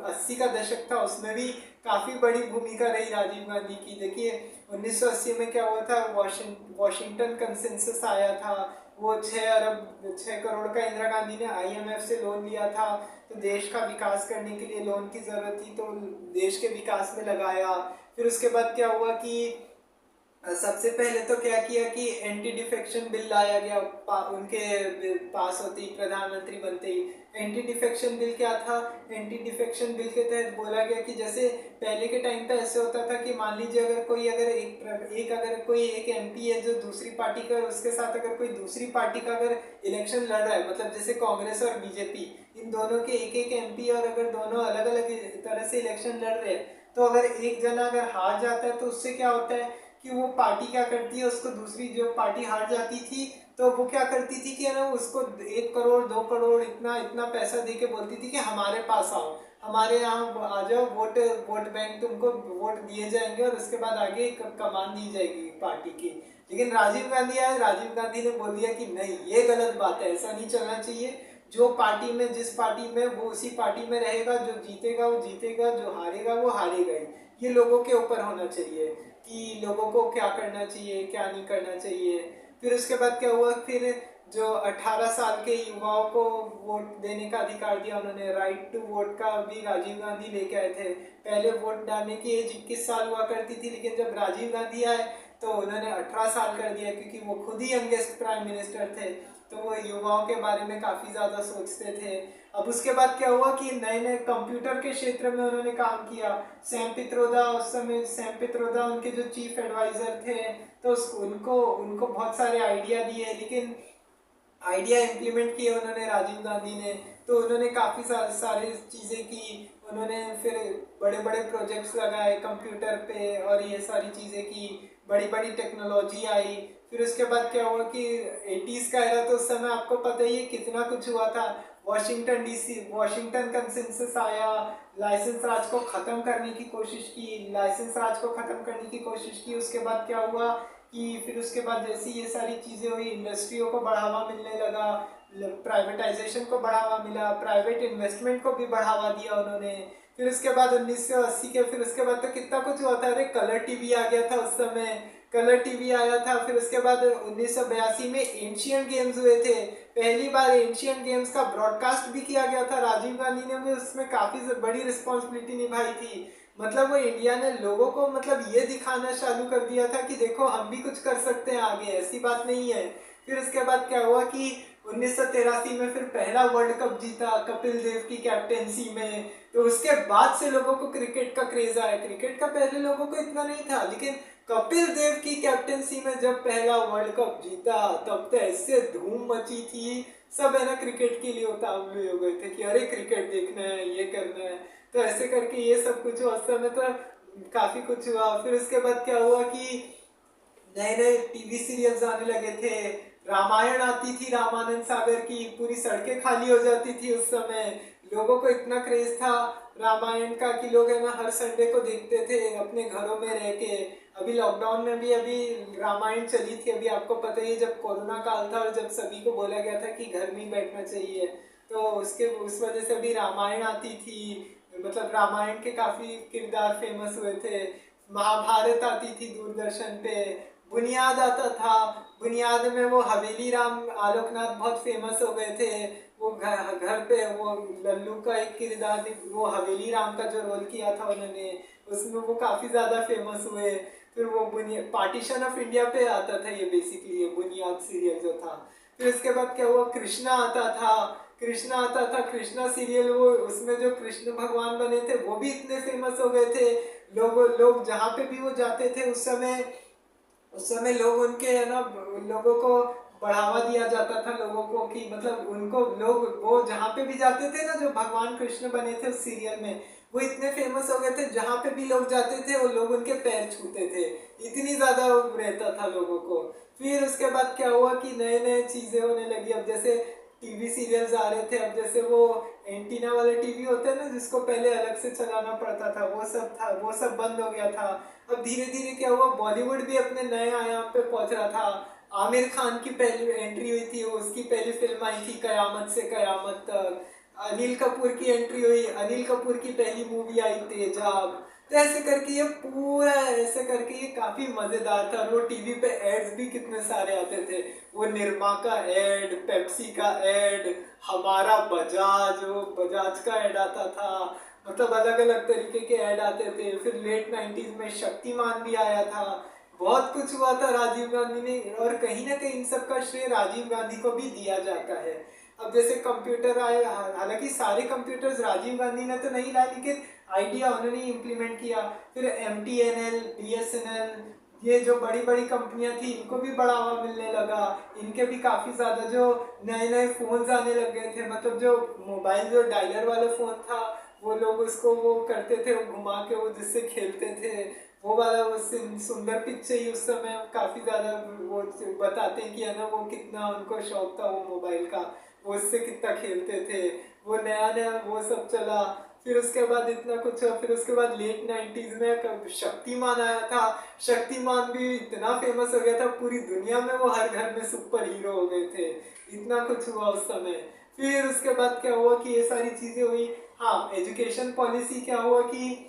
80 का दशक था उसमें भी काफी बड़ी भूमिका रही राजीव गांधी की। देखिए 1980 में क्या हुआ था, वॉशिंगटन कंसेंसस आया था, वो 6 करोड़ का इंदिरा गांधी ने IMF से लोन लिया था, तो देश का विकास करने के लिए लोन की जरूरत थी, तो देश के विकास में लगाया। फिर उसके बाद क्या हुआ कि सबसे पहले तो क्या किया कि एंटी डिफेक्शन बिल लाया गया, उनके पास होते ही, प्रधानमंत्री बनते ही। एंटी डिफेक्शन बिल क्या था? एंटी डिफेक्शन बिल के तहत बोला गया कि जैसे पहले के टाइम पे ऐसे होता था कि मान लीजिए अगर कोई अगर अगर कोई एक एमपी है जो दूसरी पार्टी का, उसके साथ अगर कोई दूसरी पार्टी का अगर इलेक्शन लड़ रहा है, मतलब जैसे कांग्रेस और बीजेपी, इन दोनों के एक एक एमपी, और अगर दोनों अलग अलग तरह से इलेक्शन लड़ रहे हैं, तो अगर एक जना अगर हार जाता है तो उससे क्या होता है कि वो पार्टी क्या करती है, उसको दूसरी जो पार्टी हार जाती थी तो वो क्या करती थी कि ना उसको 1 करोड़ 2 करोड़ इतना इतना पैसा दे के बोलती थी कि हमारे पास आओ, हमारे यहाँ आ जाओ, वोट वोट बैंक तुमको वोट दिए जाएंगे और उसके बाद आगे कमान दी जाएगी पार्टी की। लेकिन राजीव गांधी आए, राजीव गांधी ने बोल दिया कि नहीं, ये गलत बात है, ऐसा नहीं चलना चाहिए। जो पार्टी में, जिस पार्टी में वो उसी पार्टी में रहेगा, जो जीतेगा वो जीतेगा, जो हारेगा वो हारेगा ही। ये लोगों के ऊपर होना चाहिए कि लोगों को क्या करना चाहिए क्या नहीं करना चाहिए। फिर उसके बाद क्या हुआ, फिर जो 18 साल के युवाओं को वोट देने का अधिकार दिया उन्होंने, राइट टू वोट का भी राजीव गांधी लेके आए थे। पहले वोट डालने की एज 21 साल हुआ करती थी, लेकिन जब राजीव गांधी आए तो उन्होंने 18 साल कर दिया, क्योंकि वो खुद ही यंगेस्ट प्राइम मिनिस्टर थे, तो वो युवाओं के बारे में काफ़ी ज़्यादा सोचते थे। अब उसके बाद क्या हुआ कि नए नए कंप्यूटर के क्षेत्र में उन्होंने काम किया। सैम पित्रोदा, उस समय सैम पित्रोदा उनके जो चीफ एडवाइजर थे, तो उनको उनको बहुत सारे आइडिया दिए, लेकिन आइडिया इम्प्लीमेंट किए उन्होंने राजीव गांधी ने। तो उन्होंने काफ़ी सारी चीज़ें की, उन्होंने फिर बड़े बड़े प्रोजेक्ट्स लगाए कंप्यूटर पे और ये सारी चीज़ें की, बड़ी बड़ी टेक्नोलॉजी आई। फिर उसके बाद क्या हुआ कि 80s का era, तो उस समय आपको पता ही है कितना कुछ हुआ था। वॉशिंगटन डीसी, वॉशिंगटन कंसेंसस आया, लाइसेंस राज को ख़त्म करने की कोशिश की, लाइसेंस राज को ख़त्म करने की कोशिश की। उसके बाद क्या हुआ कि फिर उसके बाद जैसी ये सारी चीज़ें हुई, इंडस्ट्रियों को बढ़ावा मिलने लगा, प्राइवेटाइजेशन को बढ़ावा मिला, प्राइवेट इन्वेस्टमेंट को भी बढ़ावा दिया उन्होंने। फिर उसके बाद 1980 के, फिर उसके बाद तो कितना कुछ हुआ था। अरे कलर टीवी आ गया था उस समय, कलर टीवी आया था। फिर उसके बाद 1982 में एशियन गेम्स हुए थे, पहली बार एशियन गेम्स का ब्रॉडकास्ट भी किया गया था। राजीव गांधी ने भी उसमें काफ़ी बड़ी रिस्पॉन्सिबिलिटी निभाई थी। मतलब वो इंडिया ने लोगों को मतलब ये दिखाना चालू कर दिया था कि देखो हम भी कुछ कर सकते हैं आगे, ऐसी बात नहीं है। फिर उसके बाद क्या हुआ कि 1983 में फिर पहला वर्ल्ड कप जीता कपिल देव की कैप्टेंसी में। तो उसके बाद से लोगों को क्रिकेट का क्रेज आया। क्रिकेट का पहले लोगों को इतना नहीं था, लेकिन कपिल देव की कैप्टेंसी में जब पहला वर्ल्ड कप जीता तब तो ऐसे धूम मची थी, सब है ना क्रिकेट के लिए उतावले हो गए थे कि अरे क्रिकेट देखना है, ये करना है। तो ऐसे करके ये सब कुछ हुआ, उस समय तो काफी कुछ हुआ। फिर उसके बाद क्या हुआ कि नए नए टीवी सीरियल्स आने लगे थे, रामायण आती थी रामानंद सागर की, पूरी सड़कें खाली हो जाती थी उस समय। लोगों को इतना क्रेज था रामायण का कि लोग है ना हर संडे को देखते थे अपने घरों में रह के। अभी लॉकडाउन में भी अभी रामायण चली थी, अभी आपको पता ही है, जब कोरोना काल था और जब सभी को बोला गया था कि घर में ही बैठना चाहिए, तो उसके उस वजह से भी रामायण आती थी। मतलब रामायण के काफी किरदार फेमस हुए थे। महाभारत आती थी दूरदर्शन पे, बुनियाद आता था, बुनियाद में वो हवेली राम आलोकनाथ बहुत फेमस हो गए थे। वो घर घर पे वो लल्लू का एक किरदार, वो हवेली राम का जो रोल किया था उन्होंने, उसमें वो काफ़ी ज़्यादा फेमस हुए। फिर वो बुनियाद, पार्टीशन ऑफ इंडिया पे आता था ये बेसिकली, ये बुनियाद सीरियल जो था। फिर इसके बाद क्या हुआ, कृष्णा आता था, कृष्णा आता था, कृष्णा सीरियल, वो उसमें जो कृष्ण भगवान बने थे वो भी इतने फेमस हो गए थे। लोग लोग जहाँ पे भी वो जाते थे उस समय लोग उनके है ना, लोगों को बढ़ावा दिया जाता था लोगों को कि मतलब उनको लोग, वो जहाँ पे भी जाते थे ना, जो भगवान कृष्ण बने थे उस सीरियल में, वो इतने फेमस हो गए थे, जहाँ पे भी लोग जाते थे वो लोग उनके पैर छूते थे, इतनी ज्यादा रहता था लोगों को। फिर उसके बाद क्या हुआ कि नए नए चीजें होने लगी। अब जैसे टीवी सीरियल्स आ रहे थे, अब जैसे वो एंटीना वाले टीवी होते हैं ना जिसको पहले अलग से चलाना पड़ता था, वो सब था, वो सब बंद हो गया था। अब धीरे धीरे क्या हुआ, बॉलीवुड भी अपने नए आयाम पे पहुंच रहा था। आमिर खान की पहली एंट्री हुई थी, उसकी पहली फिल्म आई थी कयामत से कयामत तक। अनिल कपूर की एंट्री हुई, अनिल कपूर की पहली मूवी आई तेजाब। तो ऐसे करके ये पूरा, ऐसे करके ये काफी मजेदार था। वो टीवी पे एड्स भी कितने सारे आते थे, वो निरमा का एड, पेप्सी का एड, हमारा बजाज, वो बजाज का एड आता था। मतलब अलग अलग तरीके के ऐड आते थे। फिर लेट 90s में शक्तिमान भी आया था, बहुत कुछ हुआ था राजीव गांधी ने, और कहीं ना कहीं इन सब का श्रेय राजीव गांधी को भी दिया जाता है। अब जैसे कंप्यूटर आए, हालांकि सारे कंप्यूटर्स राजीव गांधी ने तो नहीं लाए, लेकिन आइडिया उन्होंने इम्प्लीमेंट किया। फिर MTNL, BSNL, ये जो बड़ी बड़ी कंपनियां थी इनको भी बढ़ावा मिलने लगा। इनके भी काफ़ी ज़्यादा जो नए नए फ़ोन्स आने लग गए थे, मतलब जो मोबाइल जो डायलर वाला फ़ोन था, वो लोग उसको वो करते थे, वो घुमा के वो जिससे खेलते थे, वो वाला वो सुंदर पिक्चर ही उस समय काफ़ी ज़्यादा वो बताते हैं कि है ना वो कितना उनको शौक था वो मोबाइल का, वो इससे कितना खेलते थे। वो नया नया वो सब चला। फिर उसके बाद इतना कुछ हुआ। फिर उसके बाद लेट 90s में शक्तिमान आया था। शक्तिमान भी इतना फेमस हो गया था, पूरी दुनिया में वो हर घर में सुपर हीरो हो गए थे। इतना कुछ हुआ उस समय। फिर उसके बाद क्या हुआ कि ये सारी चीज़ें हुई। हाँ, एजुकेशन पॉलिसी क्या हुआ कि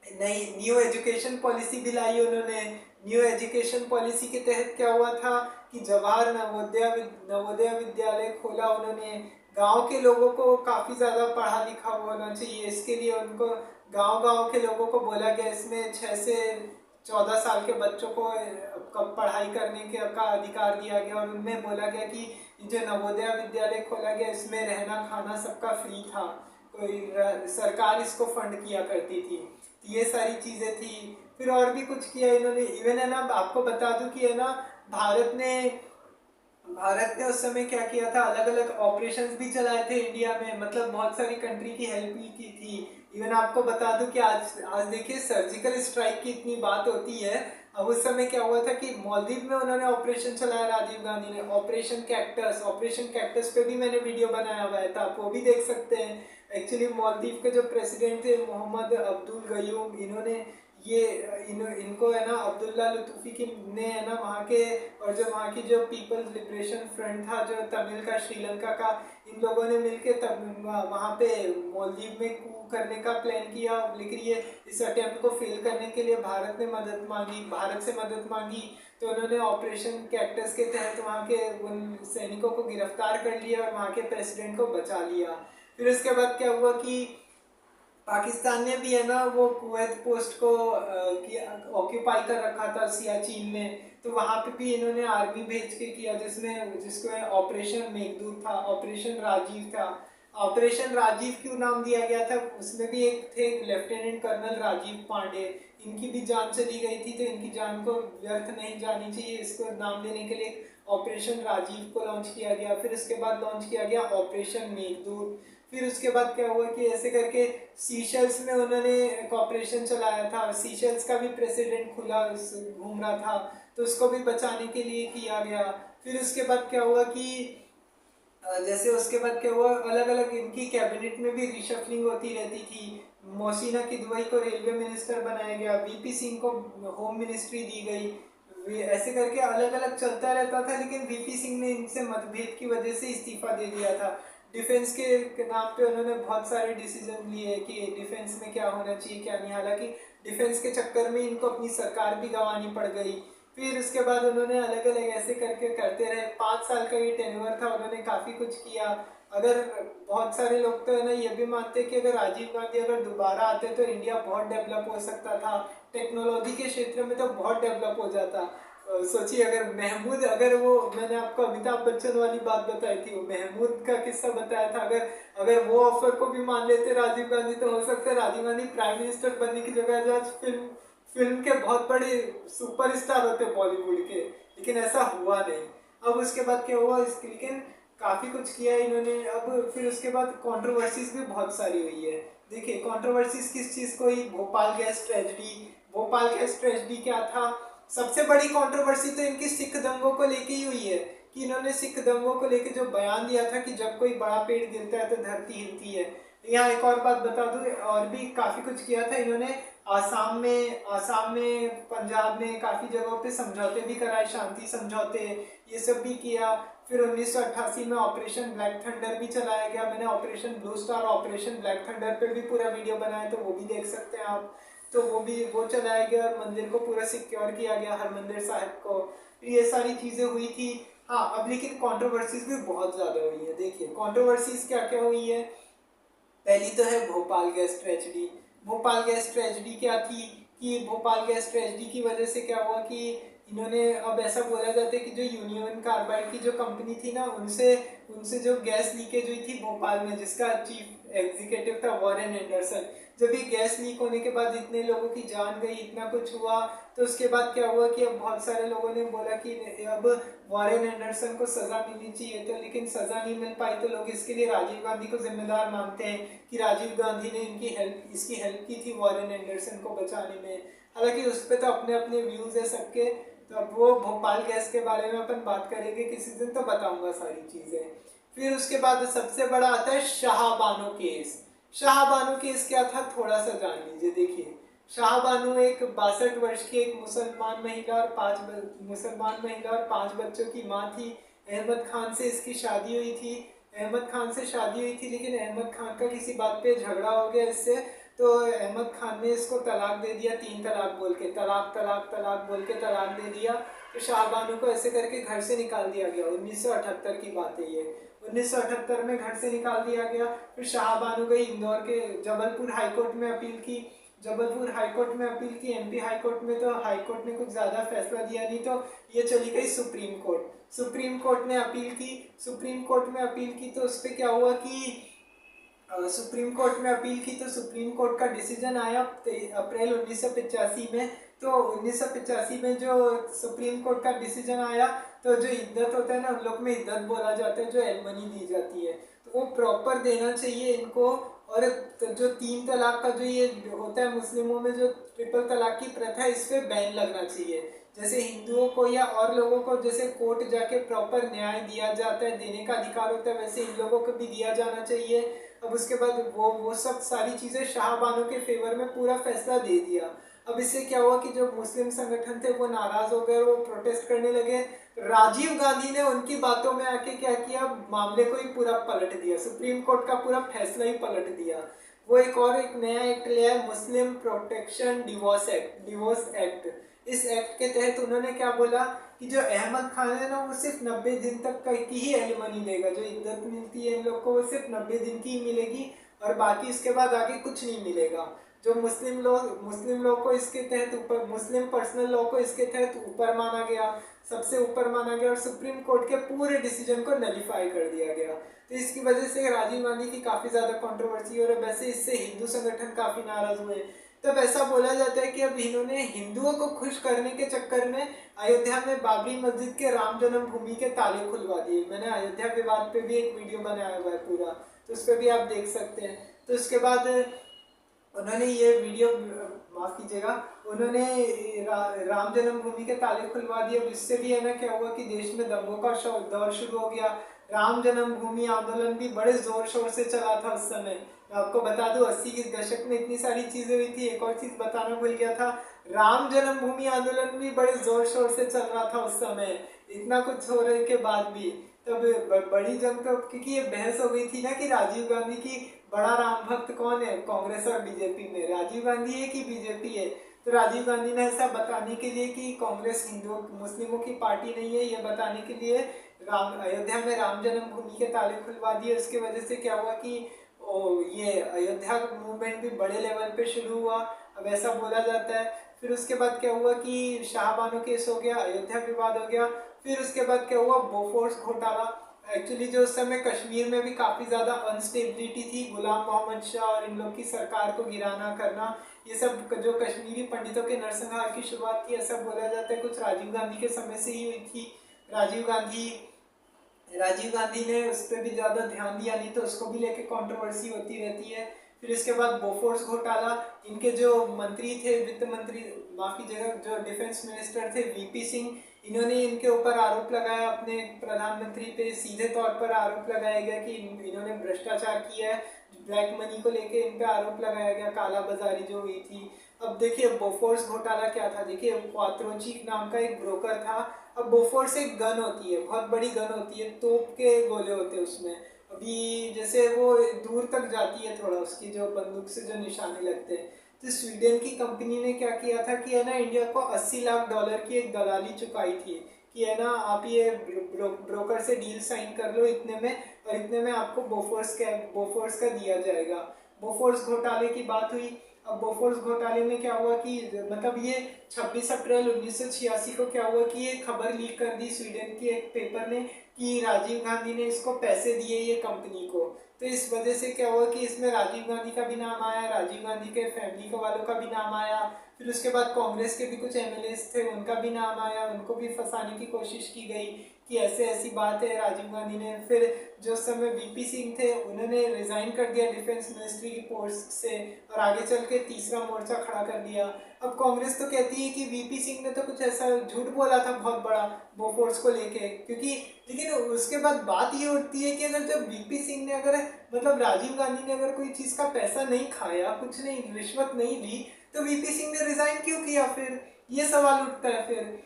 नई न्यू एजुकेशन पॉलिसी भी लाई उन्होंने। न्यू एजुकेशन पॉलिसी के तहत क्या हुआ था कि जवाहर नवोदय विद्यालय खोला उन्होंने। गांव के लोगों को काफ़ी ज़्यादा पढ़ा लिखा होना चाहिए, इसके लिए उनको गांव गांव के लोगों को बोला गया, इसमें 6 से 14 साल के बच्चों को पढ़ाई करने के का अधिकार दिया गया। और उनमें बोला गया कि जो नवोदय विद्यालय खोला गया इसमें रहना खाना सबका फ्री था, कोई सरकार इसको फंड किया करती थी। ये सारी चीज़ें थी। फिर और भी कुछ किया इन्होंने। इवन है ना, आपको बता दूं कि है ना, भारत ने उस समय क्या किया था, अलग अलग ऑपरेशंस भी चलाए थे इंडिया में, मतलब बहुत सारी कंट्री की हेल्प भी की थी। इवन आपको बता दूं कि आज आज देखिए सर्जिकल स्ट्राइक की इतनी बात होती है। अब उस समय क्या हुआ था कि मालदीव में उन्होंने ऑपरेशन चलाया राजीव गांधी ने, ऑपरेशन कैक्टस पे भी मैंने वीडियो बनाया हुआ है, तो आप वो भी देख सकते हैं। एक्चुअली मालदीव के जो प्रेसिडेंट थे मोहम्मद अब्दुल गयूम, इन्होंने ये इनको है ना अब्दुल्ला लुत्फी की ने है ना वहाँ के, और जो वहाँ की जो पीपल्स लिबरेशन फ्रंट था जो तमिल का श्रीलंका का, इन लोगों ने मिलके तब वहाँ पे मालदीव में कू करने का प्लान किया। लेकिन ये इस अटेम्प्ट को फेल करने के लिए भारत से मदद मांगी। तो उन्होंने ऑपरेशन कैक्टस के तहत वहाँ के उन सैनिकों को गिरफ्तार कर लिया और वहाँ के प्रेसिडेंट को बचा लिया। फिर उसके बाद क्या हुआ कि पाकिस्तान ने भी है ना वो कुवैत पोस्ट को ऑक्यूपाई कर रखा था सियाचिन में, तो वहाँ पे भी इन्होंने आर्मी भेज के किया, जिसको ऑपरेशन मेघदूत था, ऑपरेशन राजीव था। ऑपरेशन राजीव क्यों नाम दिया गया था, उसमें भी एक थे लेफ्टिनेंट कर्नल राजीव पांडे, इनकी भी जान चली गई थी, तो इनकी जान को व्यर्थ नहीं जानी चाहिए, इसको नाम देने के लिए ऑपरेशन राजीव को लॉन्च किया गया। फिर उसके बाद लॉन्च किया गया ऑपरेशन मेघदूत। फिर उसके बाद क्या हुआ कि ऐसे करके सीशेल्स में उन्होंने एक ऑपरेशन चलाया था। सीशेल्स का भी प्रेसिडेंट खुला घूम रहा था, तो उसको भी बचाने के लिए किया गया। फिर उसके बाद क्या हुआ कि जैसे उसके बाद क्या हुआ, अलग अलग इनकी कैबिनेट में भी रिशफलिंग होती रहती थी। मोहसिना किदवई को रेलवे मिनिस्टर बनाया गया, VP सिंह को होम मिनिस्ट्री दी गई। ऐसे करके अलग अलग चलता रहता था, लेकिन VP सिंह ने इनसे मतभेद की वजह से इस्तीफा दे दिया था। डिफेंस के नाम पे उन्होंने बहुत सारे डिसीजन लिए कि डिफेंस में क्या होना चाहिए क्या नहीं, हालांकि डिफेंस के चक्कर में इनको अपनी सरकार भी गंवानी पड़ गई। फिर उसके बाद उन्होंने अलग अलग ऐसे करके करते रहे। 5 साल का ये टेन्योर था, उन्होंने काफ़ी कुछ किया। अगर बहुत सारे लोग तो है ना ये भी मानते हैं कि अगर राजीव गांधी अगर दोबारा आते तो इंडिया बहुत डेवलप हो सकता था, टेक्नोलॉजी के क्षेत्र में तो बहुत डेवलप हो जाता। सोचिए अगर महमूद, अगर वो मैंने आपको अमिताभ बच्चन वाली बात बताई थी, वो महमूद का किस्सा बताया था, अगर अगर वो ऑफर को भी मान लेते राजीव गांधी, तो हो सकता है राजीव गांधी प्राइम मिनिस्टर बनने की जगह आज फिल्म के बहुत बड़े सुपरस्टार होते बॉलीवुड के, लेकिन ऐसा हुआ नहीं। अब उसके बाद क्या हुआ इसके, लेकिन काफ़ी कुछ किया इन्होंने। अब फिर उसके बाद कंट्रोवर्सीज भी बहुत सारी हुई है। देखिए कंट्रोवर्सीज किस चीज़ को ही, भोपाल गैस ट्रेजेडी क्या था, सबसे बड़ी कंट्रोवर्सी तो इनकी सिख दंगों को लेके ही हुई है कि इन्होंने सिख दंगों को लेके जो बयान दिया था कि जब कोई बड़ा पेड़ गिरता है तो धरती हिलती है। यहाँ एक और बात बता दूं, और भी काफ़ी कुछ किया था इन्होंने। आसाम में पंजाब में काफ़ी जगहों पे समझौते भी कराए, शांति समझौते, ये सब भी किया। फिर 1988 में ऑपरेशन ब्लैक थंडर भी चलाया गया। मैंने operation blue star, operation black thunder पे भी पूरा वीडियो बनाया, तो वो भी देख सकते हैं आप। तो वो चलाया गया और मंदिर को पूरा सिक्योर किया गया, हरमंदिर साहिब को। ये सारी चीज़ें हुई थी। हाँ, अब लेकिन कंट्रोवर्सीज भी बहुत ज़्यादा हुई है। देखिए कंट्रोवर्सीज क्या क्या हुई है। पहली तो है Bhopal gas tragedy. Bhopal gas tragedy क्या थी कि भोपाल गैस ट्रेजेडी की वजह से क्या हुआ कि इन्होंने, अब ऐसा बोला जाता है कि जो यूनियन कार्बाइड की जो कंपनी थी ना, उनसे उनसे जो गैस लीकेज हुई थी भोपाल में, जिसका चीफ एग्जीक्यूटिव था वॉरेन एंडरसन, जब ये गैस लीक होने के बाद इतने लोगों की जान गई, इतना कुछ हुआ, तो उसके बाद क्या हुआ कि अब बहुत सारे लोगों ने बोला कि अब वॉरेन एंडरसन को सजा मिलनी चाहिए, तो लेकिन सजा नहीं मिल पाई, तो लोग इसके लिए राजीव गांधी को जिम्मेदार मानते हैं कि राजीव गांधी ने इसकी हेल्प की थी वॉरेन एंडरसन को बचाने में। हालांकि उस पर तो अपने अपने व्यूज है सबके। तो अब वो भोपाल गैस के बारे में अपन बात करेंगे किसी दिन, तो बताऊंगा सारी चीजें। फिर उसके बाद सबसे बड़ा आता है शाहबानो केस। शाहबानो केस क्या था, थोड़ा सा जान लीजिए। देखिए, शाहबानो एक 62 वर्ष की एक मुसलमान महिला और 5 बच्चों की माँ थी। अहमद खान से इसकी शादी हुई थी। अहमद खान से शादी हुई थी, लेकिन अहमद खान का किसी बात पे झगड़ा हो गया इससे, तो अहमद खान ने इसको तलाक दे दिया, 3 तलाक बोल के, तलाक तलाक तलाक बोल के तलाक दे दिया। तो शाहबानो को ऐसे करके घर से निकाल दिया गया। 1978 की बात है ये। 1978 में घर से निकाल दिया गया। फिर शाहबानो गई इंदौर के जबलपुर हाईकोर्ट में अपील की। जबलपुर हाईकोर्ट में अपील की, एमपी हाईकोर्ट में, तो हाईकोर्ट ने कुछ ज़्यादा फैसला दिया नहीं, तो ये चली गई सुप्रीम कोर्ट। सुप्रीम कोर्ट ने अपील की। सुप्रीम कोर्ट में अपील की तो उस पर क्या हुआ कि सुप्रीम कोर्ट में अपील की, तो सुप्रीम कोर्ट का डिसीजन आया अप्रैल 1985 में। तो 1985 में जो सुप्रीम कोर्ट का डिसीजन आया, तो जो इद्दत होता है ना, उन लोग में इद्दत बोला जाता है, जो एलमनी दी जाती है, तो वो प्रॉपर देना चाहिए इनको। और तो जो 3 तलाक का जो ये होता है मुस्लिमों में, जो ट्रिपल तलाक की प्रथा है, इस पर बैन लगना चाहिए। जैसे हिंदुओं को या और लोगों को जैसे कोर्ट जाके प्रॉपर न्याय दिया जाता है, देने का अधिकार होता है, वैसे इन लोगों को भी दिया जाना चाहिए। अब उसके बाद वो सब सारी चीज़ें शाहबानो के फेवर में पूरा फैसला दे दिया। अब इससे क्या हुआ कि जो मुस्लिम संगठन थे वो नाराज हो गए, वो प्रोटेस्ट करने लगे। राजीव गांधी ने उनकी बातों में आके क्या किया, मामले को ही पूरा पलट दिया, सुप्रीम कोर्ट का पूरा फैसला ही पलट दिया। वो एक नया एक्ट लिया है, मुस्लिम प्रोटेक्शन डिवोर्स एक्ट। इस एक्ट के तहत उन्होंने क्या बोला कि जो अहमद खान है ना, वो सिर्फ 90 दिन तक की ही एलिमनी देगा। जो इज्जत मिलती है इन लोग को, वो सिर्फ 90 दिन की ही मिलेगी, और बाकी इसके बाद आगे कुछ नहीं मिलेगा। जो मुस्लिम लोग को इसके तहत ऊपर, मुस्लिम पर्सनल लॉ को इसके तहत ऊपर माना गया, सबसे ऊपर माना गया, और सुप्रीम कोर्ट के पूरे डिसीजन को नलीफाई कर दिया गया। तो इसकी वजह से राजीव गांधी की काफ़ी ज़्यादा कंट्रोवर्सी, और वैसे इससे हिंदू संगठन काफ़ी नाराज हुए। तब ऐसा बोला जाता है कि अब इन्होंने हिंदुओं को खुश करने के चक्कर में अयोध्या में बाबरी मस्जिद के राम जन्मभूमि के ताले खुलवा दिए। मैंने अयोध्या विवाद पे भी एक वीडियो बनाया हुआ है पूरा, तो उस पर भी आप देख सकते हैं। तो उसके बाद उन्होंने ये वीडियो, माफ कीजिएगा, उन्होंने राम जन्मभूमि के ताले खुलवा दिए। इससे भी है ना क्या हुआ कि देश में दंगों का दौर शुरू हो गया। राम जन्मभूमि आंदोलन भी बड़े जोर शोर से चला था उस समय। मैं आपको बता दूं 80 के दशक में इतनी सारी चीजें हुई थी। एक और चीज बताना भूल गया था, राम जन्मभूमि आंदोलन भी बड़े जोर शोर से चल रहा था उस समय, इतना कुछ होने के बाद भी। तब बड़ी जंग, तो क्योंकि ये बहस हो गई थी ना कि राजीव गांधी की बड़ा राम भक्त कौन है, कांग्रेस और बीजेपी में, राजीव गांधी है कि बीजेपी है। तो राजीव गांधी ने ऐसा बताने के लिए कि कांग्रेस हिंदुओं मुस्लिमों की पार्टी नहीं है, ये बताने के लिए अयोध्या में राम जन्मभूमि के ताले खुलवा दिए। उसकी वजह से क्या हुआ कि ये अयोध्या मूवमेंट भी बड़े लेवल पे शुरू हुआ, अब ऐसा बोला जाता है। फिर उसके बाद क्या हुआ कि शाहबानो केस हो गया, अयोध्या विवाद हो गया। फिर उसके बाद क्या हुआ, बोफोर्स घोटाला। एक्चुअली जो उस समय कश्मीर में भी काफ़ी ज़्यादा अनस्टेबिलिटी थी, गुलाम मोहम्मद शाह और इन लोग की सरकार को गिराना करना, ये सब जो कश्मीरी पंडितों के नरसंहार की शुरुआत थी, ऐसा बोला जाता है कुछ राजीव गांधी के समय से ही हुई थी। राजीव गांधी ने उस पर भी ज़्यादा ध्यान दिया नहीं, तो उसको भी लेके कंट्रोवर्सी होती रहती है। फिर इसके बाद बोफोर्स घोटाला, इनके जो मंत्री थे, वित्त मंत्री, माफ कीजिएगा, जो डिफेंस मिनिस्टर थे वीपी सिंह, इन्होंने इनके ऊपर आरोप लगाया, अपने प्रधानमंत्री पे सीधे तौर पर आरोप लगाया गया कि इन्होंने भ्रष्टाचार किया है। ब्लैक मनी को लेके इन पे आरोप लगाया गया, काला बाजारी जो हुई थी। अब देखिए बोफोर्स घोटाला क्या था, देखिए क्वात्रोची नाम का एक ब्रोकर था। अब बोफोर्स एक गन होती है, बहुत बड़ी गन होती है, तोप के गोले होते हैं उसमें। अभी जैसे वो दूर तक जाती है थोड़ा, उसकी जो बंदूक से जो निशाने लगते हैं। तो स्वीडन की कंपनी ने क्या किया था कि है ना, इंडिया को $80 लाख की एक दलाली चुकाई थी कि है ना, आप ये ब्रोकर से डील साइन कर लो इतने में, और इतने में आपको बोफोर्स का दिया जाएगा। बोफोर्स घोटाले की बात हुई। अब बोफोर्स घोटाले में क्या हुआ कि मतलब ये 26 अप्रैल 1986 को क्या हुआ कि ये खबर लीक कर दी स्वीडन की एक पेपर ने कि राजीव गांधी ने इसको पैसे दिए ये कंपनी को। तो इस वजह से क्या हुआ कि इसमें राजीव गांधी का भी नाम आया, राजीव गांधी के फैमिली वालों का भी नाम आया। फिर उसके बाद कांग्रेस के भी कुछ एमएलएस थे, उनका भी नाम आया, उनको भी फंसाने की कोशिश की गई कि ऐसे ऐसी बात है। राजीव गांधी ने फिर जो समय वीपी सिंह थे उन्होंने रिजाइन कर दिया डिफेंस मिनिस्ट्री की पोस्ट से और आगे चल के तीसरा मोर्चा खड़ा कर दिया। अब कांग्रेस तो कहती है कि वीपी सिंह ने तो कुछ ऐसा झूठ बोला था बहुत बड़ा बोफोर्स को लेके, क्योंकि लेकिन उसके बाद बात ये उठती है कि अगर जब वीपी सिंह ने अगर मतलब राजीव गांधी ने अगर कोई चीज़ का पैसा नहीं खाया, कुछ नहीं, रिश्वत नहीं ली, तो वीपी सिंह ने रिजाइन क्यों किया? फिर ये सवाल उठता है। फिर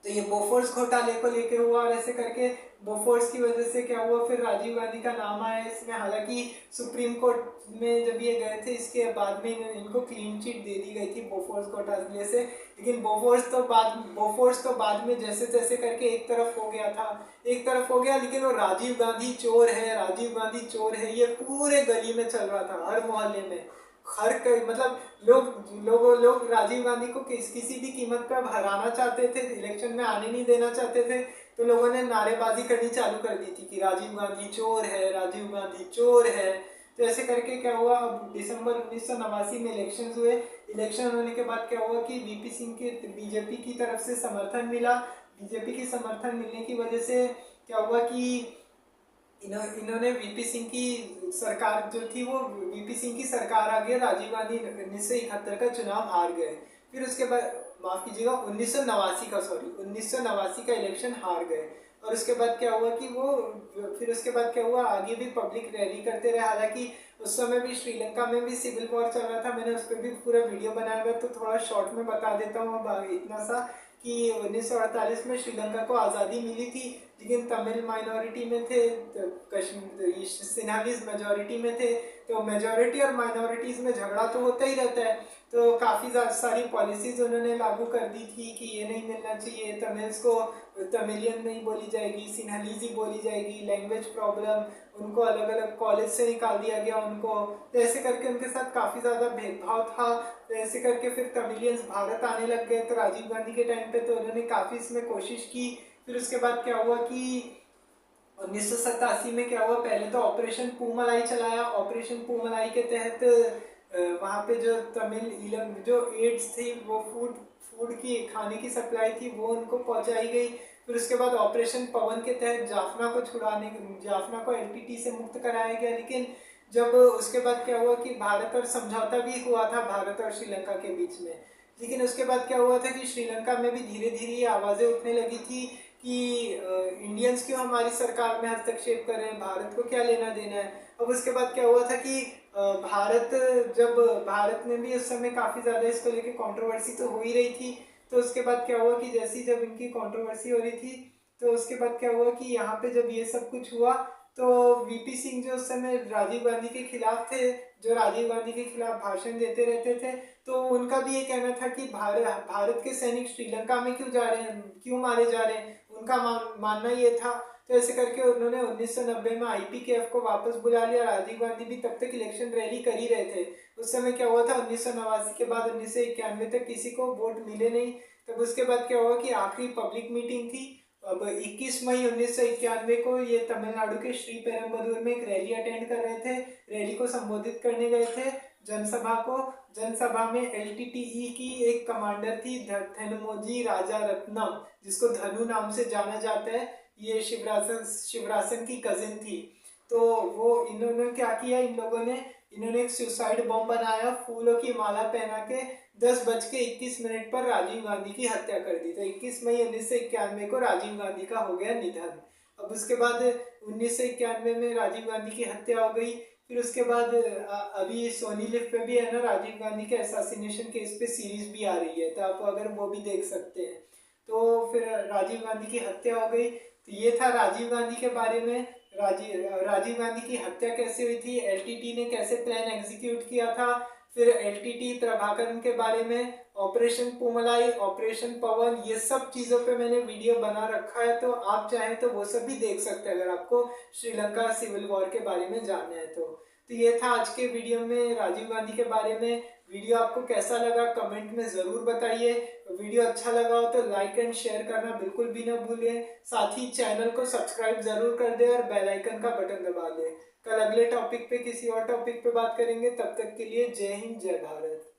तो ये बोफोर्स घोटाले को लेके हुआ और ऐसे करके बोफोर्स की वजह से क्या हुआ, फिर राजीव गांधी का नाम आया इसमें। हालांकि सुप्रीम कोर्ट में जब ये गए थे इसके बाद में इनको क्लीन चिट दे दी गई थी बोफोर्स घोटाले से, लेकिन बोफोर्स तो बाद में जैसे तैसे करके एक तरफ हो गया था, एक तरफ हो गया। लेकिन वो राजीव गांधी चोर है, राजीव गांधी चोर है, ये पूरे गली में चल रहा था, हर मोहल्ले में, मतलब लोग राजीव गांधी को किसी भी कीमत पर अब हराना चाहते थे, इलेक्शन में आने नहीं देना चाहते थे। तो लोगों ने नारेबाजी करनी चालू कर दी थी कि राजीव गांधी चोर है, राजीव गांधी चोर है। तो ऐसे करके क्या हुआ, अब दिसंबर 1989 में इलेक्शन हुए। इलेक्शन होने के बाद क्या हुआ कि वीपी सिंह के बीजेपी की तरफ से समर्थन मिला। बीजेपी की समर्थन मिलने की वजह से क्या हुआ कि इन्होंने वीपी सिंह की सरकार जो थी वो वीपी सिंह की सरकार आ गई, राजीव गांधी 1971 का चुनाव हार गए। फिर उसके बाद माफ कीजिएगा 1989 का इलेक्शन हार गए। और उसके बाद क्या हुआ कि वो फिर उसके बाद क्या हुआ, आगे भी पब्लिक रैली करते रहे। हालांकि उस समय भी श्रीलंका में भी सिविल वॉर चल रहा था, मैंने उस पर भी पूरा वीडियो बनाया हुआ, तो थोड़ा शॉर्ट में बता देता हूँ अब इतना सा कि 1948 में श्रीलंका को आज़ादी मिली थी, लेकिन तमिल माइनॉरिटी में थे, तो कश्मीर सिन्हालीज मेजॉरिटी में थे। तो मेजॉरिटी और माइनॉरिटीज़ में झगड़ा तो होता ही रहता है। तो काफ़ी सारी पॉलिसीज़ उन्होंने लागू कर दी थी कि ये नहीं मिलना चाहिए, तमिल्स को तमिलियन नहीं बोली जाएगी, सिन्हालीज ही बोली जाएगी, लैंग्वेज प्रॉब्लम, उनको अलग अलग कॉलेज से निकाल दिया गया उनको। तो ऐसे करके उनके साथ काफ़ी ज़्यादा भेदभाव था। तो ऐसे करके फिर तमिलियंस भारत आने लग गए। तो राजीव गांधी के टाइम पे तो उन्होंने काफ़ी इसमें कोशिश की। फिर उसके बाद क्या हुआ कि 1987 में क्या हुआ, पहले तो ऑपरेशन पूमलाई चलाया। ऑपरेशन पूमलाई के तहत वहाँ पे जो तमिल जो एड्स थी वो फूड की खाने की सप्लाई थी वो उनको पहुँचाई गई। फिर उसके बाद ऑपरेशन पवन के तहत जाफना को एलटीटी से मुक्त कराया गया। लेकिन जब उसके बाद क्या हुआ कि भारत और समझौता भी हुआ था भारत और श्रीलंका के बीच में। लेकिन उसके बाद क्या हुआ था कि श्रीलंका में भी धीरे धीरे ये आवाज़ें उठने लगी थी कि इंडियंस क्यों हमारी सरकार में हस्तक्षेप कर रहे हैं, भारत को क्या लेना देना है। अब उसके बाद क्या हुआ था कि भारत ने भी उस समय काफ़ी ज़्यादा इसको लेके कंट्रोवर्सी तो हो ही रही थी। तो उसके बाद क्या हुआ कि जैसी जब इनकी कंट्रोवर्सी हो रही थी, तो उसके बाद क्या हुआ कि यहाँ पे जब ये सब कुछ हुआ तो वीपी सिंह जो उस समय राजीव गांधी के खिलाफ थे, जो राजीव गांधी के खिलाफ भाषण देते रहते थे, तो उनका भी ये कहना था कि भारत के सैनिक श्रीलंका में क्यों जा रहे हैं, क्यों मारे जा रहे हैं, उनका मानना ये था। तो ऐसे करके उन्होंने 1990 में आईपीकेएफ को वापस बुला लिया। राजीव गांधी भी तब तक इलेक्शन रैली कर ही रहे थे। उस समय क्या हुआ था, 1989 के बाद 1991 तक किसी को वोट मिले नहीं। तब उसके बाद क्या हुआ कि आखिरी पब्लिक मीटिंग थी। अब 21 मई 1991 को ये तमिलनाडु के श्री पेरम्बदूर में एक रैली अटेंड कर रहे थे। रैली को संबोधित करने गए थे जनसभा में एलटीटीई की एक कमांडर थी धनमोजी राजारत्नम, जिसको धनु नाम से जाना जाता है। ये शिवरासन की कजिन थी। तो वो इन्होंने क्या किया, इन्होंने एक सुसाइड बॉम्ब बनाया, फूलों की माला पहना के 10:21 पर राजीव गांधी की हत्या कर दी। तो 21 मई 1991 को राजीव गांधी का हो गया निधन। अब उसके बाद 1991 में राजीव गांधी की हत्या हो गई। फिर उसके बाद अभी सोनी लिव पे भी है ना, राजीव गांधी के असैसिनेशन केस पे सीरीज भी आ रही है, तो आप अगर वो भी देख सकते हैं। तो फिर राजीव गांधी की हत्या हो गई। तो ये था राजीव गांधी के बारे में। राजीव गांधी की हत्या कैसे हुई थी, एलटीटी ने कैसे प्लान एग्जीक्यूट किया था, फिर एलटीटी प्रभाकरन के बारे में, ऑपरेशन पूमलाई, ऑपरेशन पवन, ये सब चीज़ों पे मैंने वीडियो बना रखा है। तो आप चाहें तो वो सब भी देख सकते हैं अगर आपको श्रीलंका सिविल वॉर के बारे में जानना है तो। तो ये था आज के वीडियो में राजीव गांधी के बारे में। वीडियो आपको कैसा लगा कमेंट में ज़रूर बताइए। वीडियो अच्छा लगा हो तो लाइक एंड शेयर करना बिल्कुल भी ना भूलें। साथ ही चैनल को सब्सक्राइब ज़रूर कर दें और बेल आइकन का बटन दबा दें। कल अगले टॉपिक पे किसी और टॉपिक पे बात करेंगे। तब तक के लिए जय हिंद जय भारत।